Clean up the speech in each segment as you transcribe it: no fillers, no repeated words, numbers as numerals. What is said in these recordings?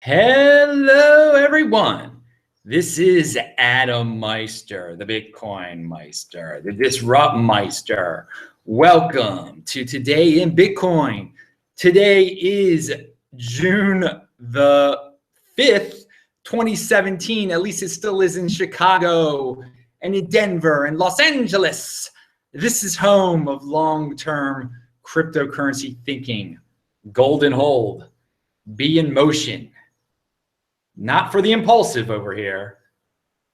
Hello, everyone. This is Adam Meister, the Bitcoin Meister, the Disrupt Meister. Welcome to Today in Bitcoin. Today is June the 5th, 2017. At least it still is in Chicago and in Denver and Los Angeles. This is home of long-term cryptocurrency thinking. Gold and hold. Be in motion. Not for the impulsive over here.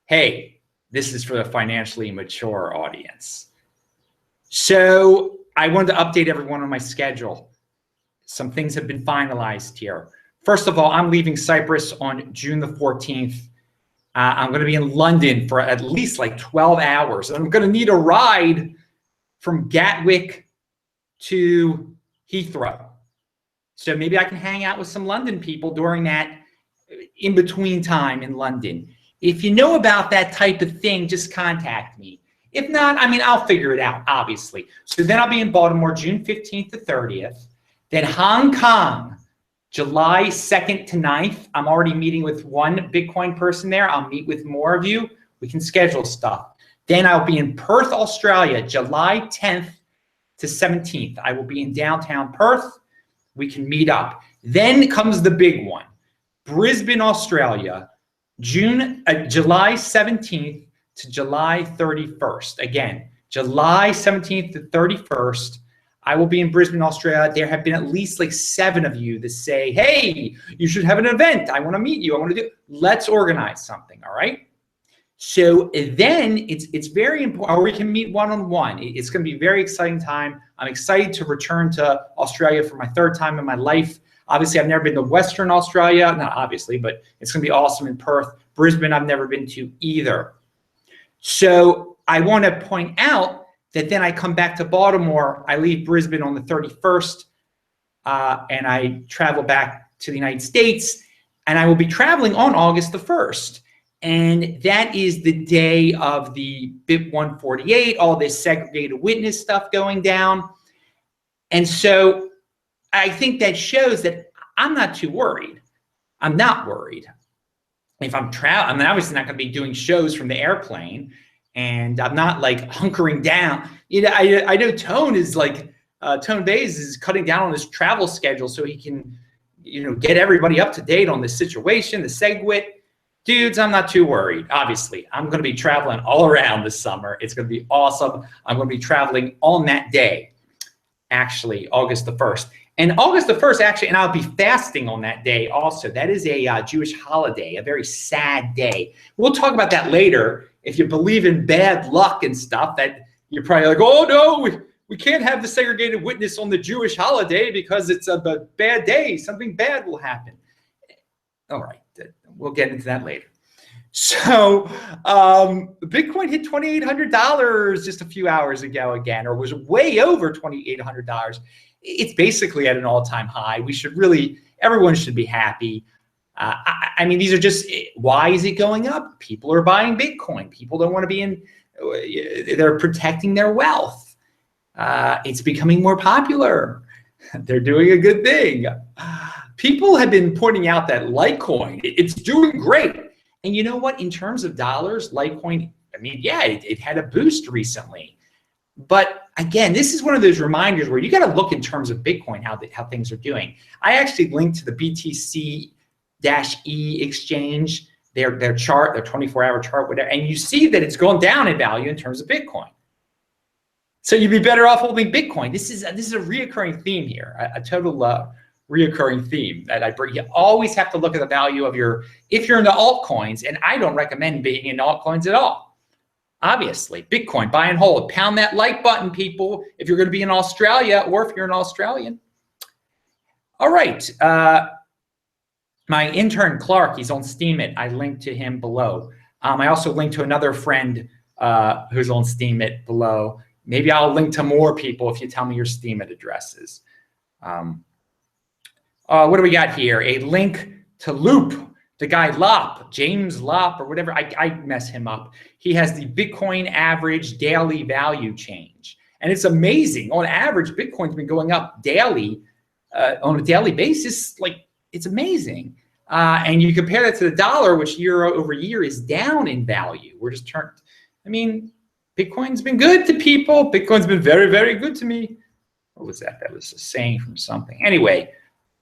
Hey, this is for the financially mature audience. So I wanted to update everyone on my schedule. Some things have been finalized here. First of all, I'm leaving Cyprus on June the 14th. I'm going to be in London for at least like 12 hours. And I'm going to need a ride from Gatwick to Heathrow. So maybe I can hang out with some London people during that in between time in London. If you know about that type of thing, just contact me. If not, I mean, I'll figure it out, obviously. So then I'll be in Baltimore, June 15th to 30th. Then Hong Kong, July 2nd to 9th. I'm already meeting with one Bitcoin person there. I'll meet with more of you. We can schedule stuff. Then I'll be in Perth, Australia, July 10th to 17th. I will be in downtown Perth. We can meet up. Then comes the big one. Brisbane, Australia, July 17th to July 31st. Again, July 17th to 31st, I will be in Brisbane, Australia. There have been at least like 7 of you that say, hey, you should have an event. I want to meet you. I want to do, let's organize something, all right? So then it's very important, or we can meet one-on-one. It's going to be a very exciting time. I'm excited to return to Australia for my 3rd time in my life. Obviously, I've never been to Western Australia, not obviously, but it's going to be awesome in Perth. Brisbane, I've never been to either. So I want to point out that then I come back to Baltimore. I leave Brisbane on the 31st, and I travel back to the United States, and I will be traveling on August the 1st. And that is the day of the BIP148, all this segregated witness stuff going down. And so I think that shows that I'm not too worried. I'm not worried. If I'm traveling, I'm obviously not going to be doing shows from the airplane, and I'm not like hunkering down. You know, I know Tone is like, Tone Bays is cutting down on his travel schedule so he can, you know, get everybody up to date on the situation, the SegWit. Dudes, I'm not too worried. Obviously, I'm going to be traveling all around this summer. It's going to be awesome. I'm going to be traveling on that day, actually, August the 1st. And August the 1st, actually, and I'll be fasting on that day also. That is a Jewish holiday, a very sad day. We'll talk about that later. If you believe in bad luck and stuff, that you're probably like, oh, no, we can't have the segregated witness on the Jewish holiday because it's a bad day. Something bad will happen. All right. We'll get into that later. So Bitcoin hit $2,800 just a few hours ago again, or was way over $2,800. It's basically at an all-time high. We should really, everyone should be happy. I mean, these are just, why is it going up? People are buying Bitcoin. People don't want to be in, they're protecting their wealth. It's becoming more popular. They're doing a good thing. People have been pointing out that Litecoin, it's doing great. And you know what? In terms of dollars, Litecoin, I mean, yeah, it had a boost recently. But again, this is one of those reminders where you got to look in terms of Bitcoin, how things are doing. I actually linked to the BTC-E exchange, their chart, their 24-hour chart, whatever, and you see that it's going down in value in terms of Bitcoin. So you'd be better off holding Bitcoin. This is a reoccurring theme here, a total reoccurring theme that I bring. You always have to look at the value of if you're into altcoins, and I don't recommend being in altcoins at all. Obviously, Bitcoin, buy and hold. Pound that like button, people, if you're going to be in Australia or if you're an Australian. All right. My intern, Clark, he's on Steemit. I linked to him below. I also linked to another friend who's on Steemit below. Maybe I'll link to more people if you tell me your Steemit addresses. What do we got here? A link to Loop, the guy Lop, James Lop, or whatever. I mess him up. He has the Bitcoin average daily value change. And it's amazing. On average, Bitcoin's been going up daily, on a daily basis. Like, it's amazing. And you compare that to the dollar, which year over year is down in value. We're just turned. I mean, Bitcoin's been good to people. Bitcoin's been very, very good to me. What was that? That was a saying from something. Anyway,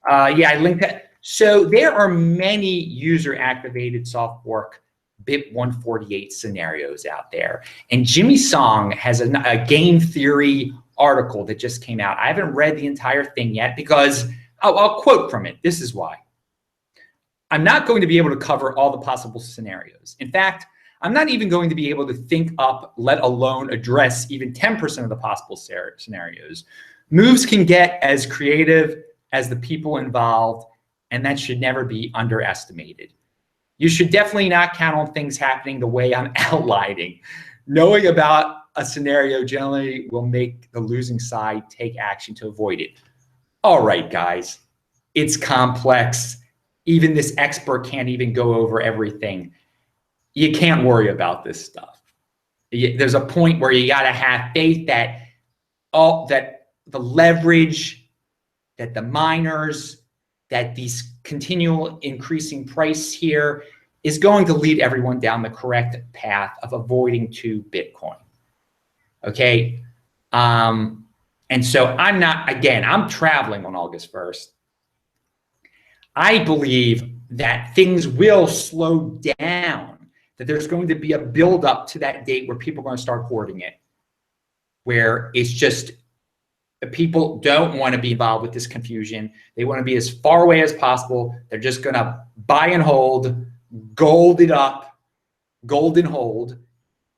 yeah, I linked that. So there are many user-activated soft fork BIP148 scenarios out there. And Jimmy Song has a game theory article that just came out. I haven't read the entire thing yet because I'll quote from it. This is why. I'm not going to be able to cover all the possible scenarios. In fact, I'm not even going to be able to think up, let alone address even 10% of the possible scenarios. Moves can get as creative as the people involved, and that should never be underestimated. You should definitely not count on things happening the way I'm outlining. Knowing about a scenario generally will make the losing side take action to avoid it. All right, guys, it's complex. Even this expert can't even go over everything. You can't worry about this stuff. There's a point where you got to have faith that the leverage, that the miners, that these continual increasing price here is going to lead everyone down the correct path of avoiding to Bitcoin. Okay. And so I'm traveling on August 1st. I believe that things will slow down, that there's going to be a buildup to that date where people are going to start hoarding it, where it's just people don't want to be involved with this confusion. They want to be as far away as possible. They're just going to buy and hold, gold it up, gold and hold.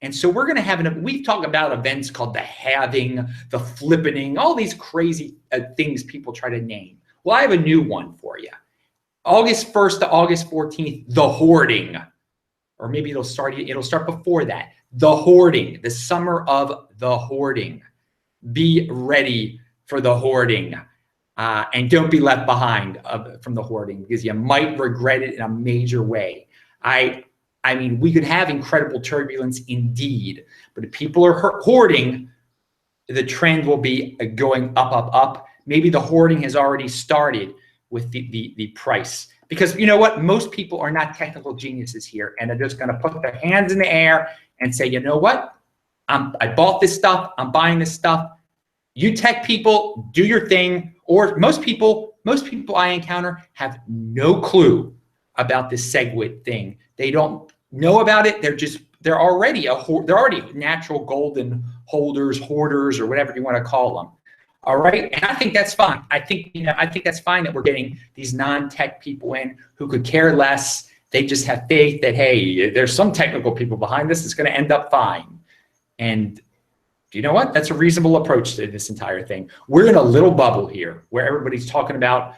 And so we're going to have we've talked about events called the halving, the flippening, all these crazy things people try to name. Well, I have a new one for you. August 1st to August 14th, the hoarding, or maybe it'll start before that. The hoarding, the summer of the hoarding. Be ready for the hoarding, and don't be left behind from the hoarding, because you might regret it in a major way. I mean, we could have incredible turbulence indeed, but if people are hoarding, the trend will be going up, up, up. Maybe the hoarding has already started with the price, because you know what? Most people are not technical geniuses here, and they're just going to put their hands in the air and say, you know what? I bought this stuff. I'm buying this stuff. You tech people, do your thing. Or most people I encounter have no clue about this SegWit thing. They don't know about it. They're already natural golden holders, hoarders, or whatever you want to call them. All right, and I think that's fine. I think that's fine that we're getting these non-tech people in who could care less. They just have faith that, hey, there's some technical people behind this. It's going to end up fine. And you know what? That's a reasonable approach to this entire thing. We're in a little bubble here where everybody's talking about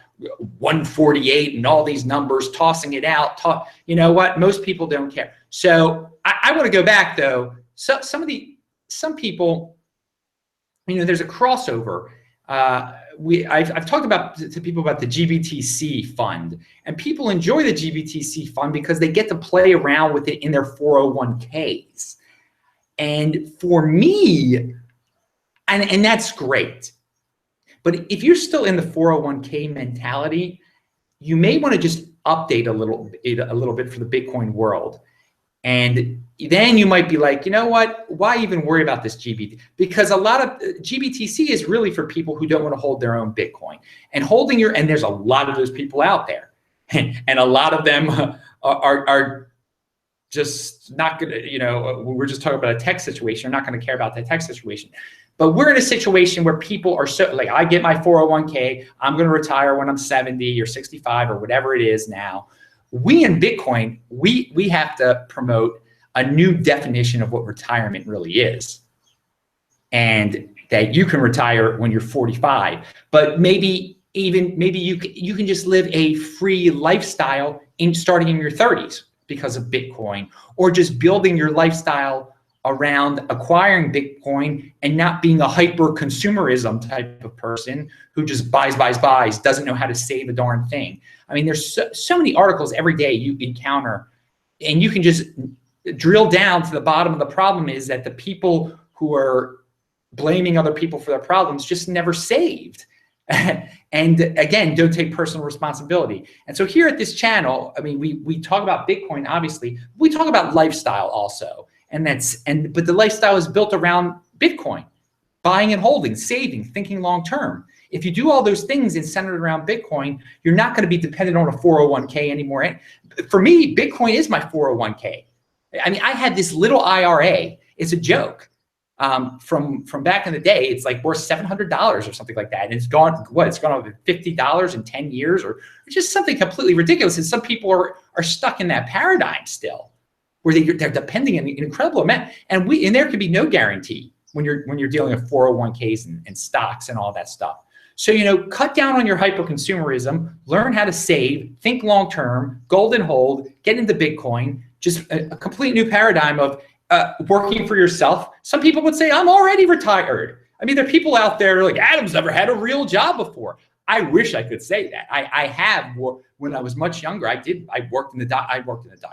148 and all these numbers, tossing it out. You know what? Most people don't care. So I want to go back though. So some people, you know, there's a crossover. I've talked to people about the GBTC fund, and people enjoy the GBTC fund because they get to play around with it in their 401ks. And for me, and that's great. But if you're still in the 401k mentality, you may want to just update a little bit for the Bitcoin world. And then you might be like, you know what? Why even worry about this GBT? Because a lot of GBTC is really for people who don't want to hold their own Bitcoin. And and there's a lot of those people out there. And a lot of them are just not going to, you know, we're just talking about a tech situation. They're not going to care about that tech situation. But we're in a situation where people are so, like, I get my 401k, I'm going to retire when I'm 70 or 65 or whatever it is now. We in Bitcoin, we have to promote a new definition of what retirement really is. And that you can retire when you're 45, but maybe you can just live a free lifestyle starting in your 30s because of Bitcoin, or just building your lifestyle around acquiring Bitcoin and not being a hyper consumerism type of person who just buys, doesn't know how to save a darn thing. I mean, there's so many articles every day you encounter, and you can just drill down to the bottom of the problem is that the people who are blaming other people for their problems just never saved. And again, don't take personal responsibility. And so here at this channel, I mean, we talk about Bitcoin, obviously. We talk about lifestyle also. But the lifestyle is built around Bitcoin, buying and holding, saving, thinking long-term. If you do all those things and centered around Bitcoin, you're not going to be dependent on a 401k anymore. For me, Bitcoin is my 401k. I mean, I had this little IRA. It's a joke. From back in the day, it's like worth $700 or something like that. And it's gone, what? It's gone over $50 in 10 years, or it's just something completely ridiculous. And some people are stuck in that paradigm still, where they're depending on an incredible amount. And there could be no guarantee when you're dealing with 401ks and stocks and all that stuff. So, cut down on your hyper-consumerism, learn how to save, think long-term, gold and hold, get into Bitcoin, just a complete new paradigm of working for yourself. Some people would say, I'm already retired. I mean, there are people out there like, Adam's never had a real job before. I wish I could say that. I have, when I was much younger, I worked in the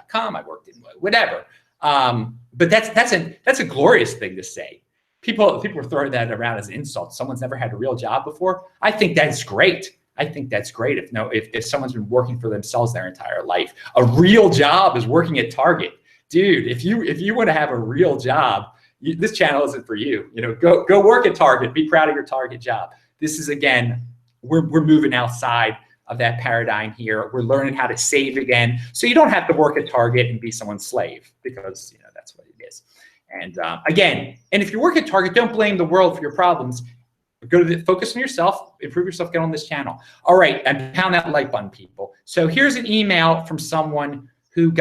.com, I worked in whatever. But that's a glorious thing to say. People are throwing that around as an insult. Someone's never had a real job before. I think that's great. I think that's great. If someone's been working for themselves their entire life, a real job is working at Target. Dude, if you want to have a real job, this channel isn't for you. Go work at Target. Be proud of your Target job. This is, again, we're moving outside of that paradigm here. We're learning how to save again, so you don't have to work at Target and be someone's slave, because that's what it is. And again, if you work at Target, don't blame the world for your problems. Focus on yourself, improve yourself, get on this channel. All right, and pound that like button, people. So here's an email from someone who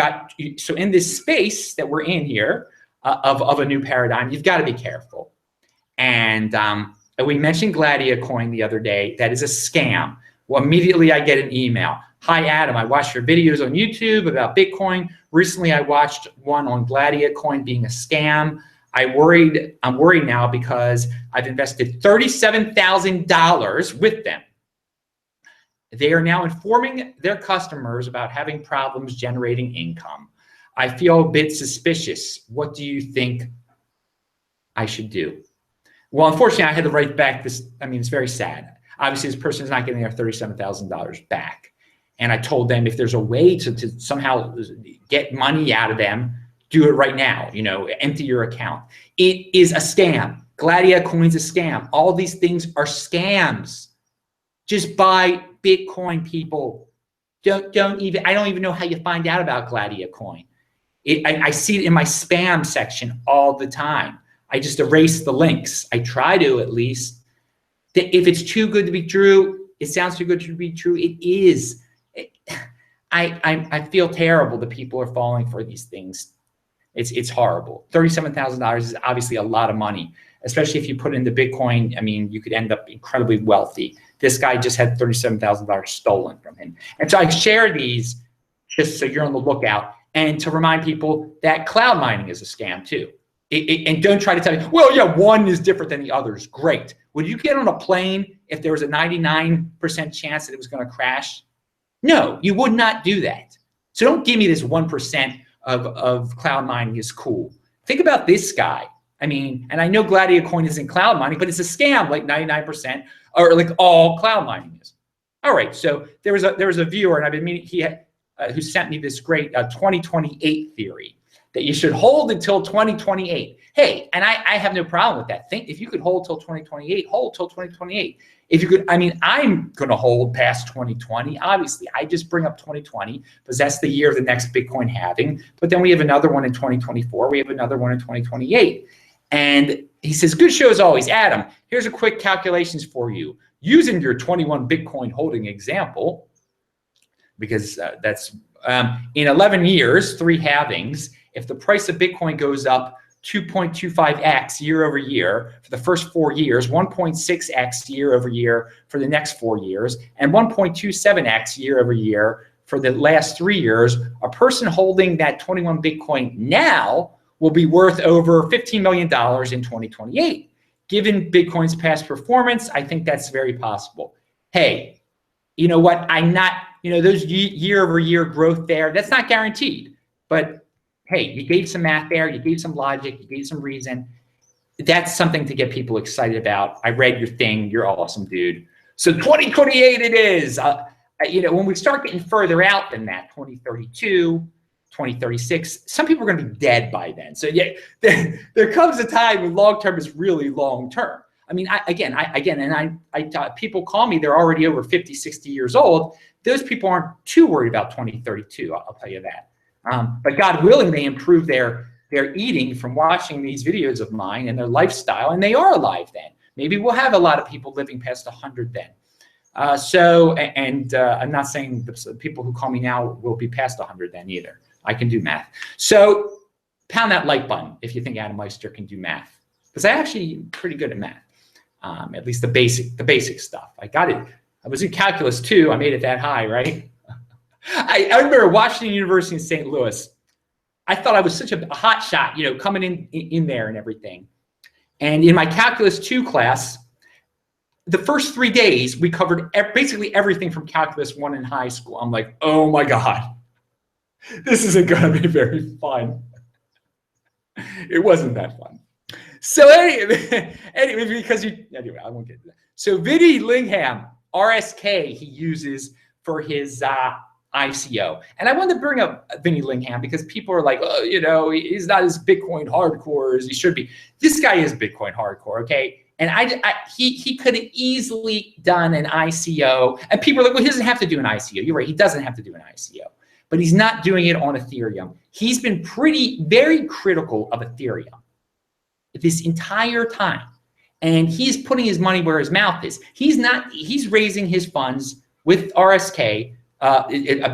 so in this space that we're in here of a new paradigm, you've got to be careful. And we mentioned Gladiacoin the other day. That is a scam. Well, immediately I get an email. Hi, Adam, I watched your videos on YouTube about Bitcoin. Recently, I watched one on Gladiacoin being a scam. I'm worried now because I've invested $37,000 with them. They are now informing their customers about having problems generating income. I feel a bit suspicious. What do you think I should do? Well, unfortunately, I had to write back this. I mean, it's very sad. Obviously, this person is not getting their $37,000 back. And I told them if there's a way to somehow get money out of them, do it right now. Empty your account. It is a scam. Gladiacoin's a scam. All these things are scams. Just buy Bitcoin, people. I don't even know how you find out about Gladiacoin. I see it in my spam section all the time. I just erase the links. I try to, at least. If it's too good to be true, it sounds too good to be true. It is. I feel terrible that people are falling for these things. It's horrible. $37,000 is obviously a lot of money, especially if you put into Bitcoin. I mean, you could end up incredibly wealthy. This guy just had $37,000 stolen from him. And so I share these just so you're on the lookout, and to remind people that cloud mining is a scam too. And don't try to tell me, well, yeah, one is different than the others. Great. Would you get on a plane if there was a 99% chance that it was going to crash? No, you would not do that. So don't give me this 1% of cloud mining is cool. Think about this guy. I mean, and I know Gladiacoin isn't cloud mining, but it's a scam like 99%, or like all cloud mining is. All right, so there was a viewer, and I've been meaning, who sent me this great 2028 theory that you should hold until 2028. Hey, and I have no problem with that. If you could hold till 2028, hold till 2028. If you could, I mean, I'm going to hold past 2020. Obviously, I just bring up 2020 because that's the year of the next Bitcoin halving. But then we have another one in 2024. We have another one in 2028. And he says, good show as always. Adam, here's a quick calculations for you. Using your 21 Bitcoin holding example, because that's in 11 years, 3 halvings, if the price of Bitcoin goes up 2.25x year over year for the first 4 years, 1.6x year over year for the next 4 years, and 1.27x year over year for the last 3 years, a person holding that 21 Bitcoin now will be worth over $15 million in 2028. Given Bitcoin's past performance, I think that's very possible. Hey, you know what? I'm not, those year over year growth there, that's not guaranteed. But hey, you gave some math there, you gave some logic, you gave some reason. That's something to get people excited about. I read your thing. You're awesome, dude. So 2028 it is. You know, when we start getting further out than that, 2032, 2036, some people are going to be dead by then. So yeah, there comes a time when long-term is really long-term. I mean, people call me, they're already over 50, 60 years old. Those people aren't too worried about 2032, I'll tell you that. But God willing, they improve their eating from watching these videos of mine and their lifestyle, and they are alive then. Maybe we'll have a lot of people living past 100 then. I'm not saying the people who call me now will be past 100 then either. I can do math. So pound that like button if you think Adam Meister can do math, because I'm actually pretty good at math. At least the basic stuff. I got it. I was in calculus too. I made it that high, right? I remember Washington University in St. Louis. I thought I was such a hot shot, you know, coming in there and everything. And in my calculus 2 class, the first 3 days we covered basically everything from calculus 1 in high school. I'm like, oh my God, this isn't going to be very fun. It wasn't that fun. So anyway, I won't get to that. So Vinny Lingham, RSK, he uses for his ICO. And I wanted to bring up Vinny Lingham because people are like, oh, you know, he's not as Bitcoin hardcore as he should be. This guy is Bitcoin hardcore, okay? And he could have easily done an ICO. And people are like, well, he doesn't have to do an ICO. You're right, he doesn't have to do an ICO. But he's not doing it on Ethereum. He's been very critical of Ethereum this entire time. And he's putting his money where his mouth is. He's raising his funds with RSK, a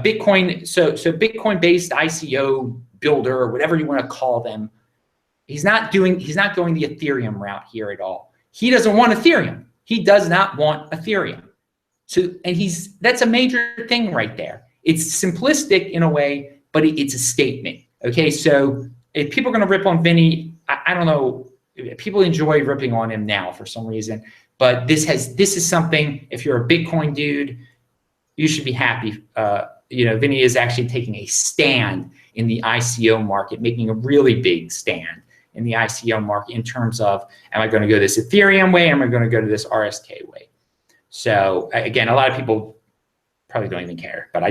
Bitcoin, so Bitcoin-based ICO builder, or whatever you want to call them. He's not going the Ethereum route here at all. He doesn't want Ethereum. He does not want Ethereum. So, and that's a major thing right there. It's simplistic in a way, but it's a statement. Okay, so if people are going to rip on Vinny, I don't know. People enjoy ripping on him now for some reason, but this is something. If you're a Bitcoin dude, you should be happy. You know, Vinny is actually taking a stand in the ICO market, making a really big stand in the ICO market in terms of, am I going to go this Ethereum way? Am I going to go to this RSK way? So again, a lot of people probably don't even care, but I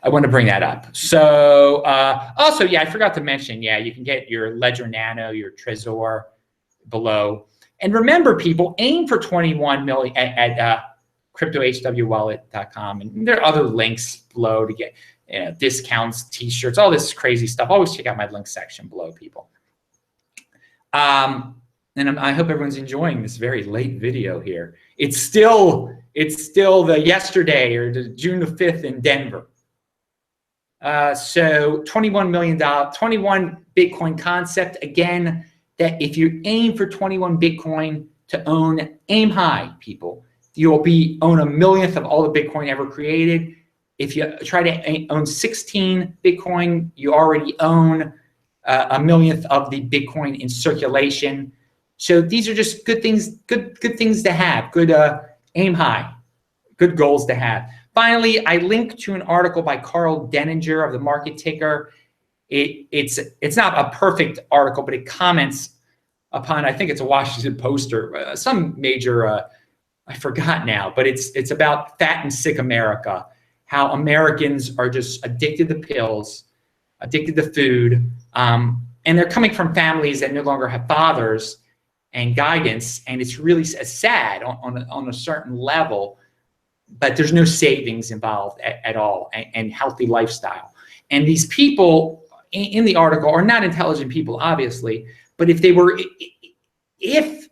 want to bring that up. So also, yeah, I forgot to mention, yeah, you can get your Ledger Nano, your Trezor below. And remember, people, aim for 21 million at cryptohwwallet.com. And there are other links below to get discounts, t-shirts, all this crazy stuff. Always check out my link section below, people. And I hope everyone's enjoying this very late video here. It's still the yesterday, or the June the 5th in Denver. So $21 million, 21 Bitcoin concept. Again, that if you aim for 21 Bitcoin to own, aim high, people. You'll own a millionth of all the Bitcoin ever created. If you try to own 16 Bitcoin, you already own a millionth of the Bitcoin in circulation. So these are just good things, good things to have. Good aim high, good goals to have. Finally, I linked to an article by Carl Denninger of the Market Ticker. It's not a perfect article, but it comments upon, I think it's a Washington Post or some major, I forgot now, but it's about fat and sick America, how Americans are just addicted to pills, addicted to food, and they're coming from families that no longer have fathers and guidance, and it's really sad on a certain level, but there's no savings involved at all, and healthy lifestyle. And these people in the article are not intelligent people, obviously, but if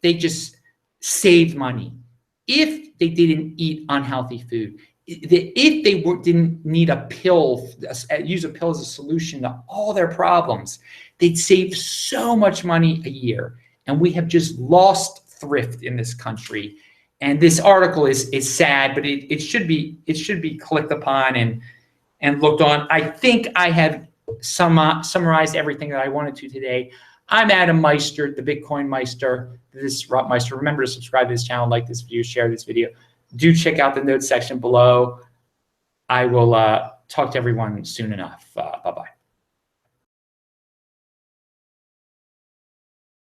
they just saved money, if they didn't eat unhealthy food, if they didn't need a pill, use a pill as a solution to all their problems, they'd save so much money a year. And we have just lost thrift in this country. And this article is sad, but it should be clicked upon and looked on. I think I have summarized everything that I wanted to today. I'm Adam Meister, the Bitcoin Meister. This is Rob Meister. Remember to subscribe to this channel, like this video, share this video. Do check out the notes section below. I will talk to everyone soon enough. Bye-bye.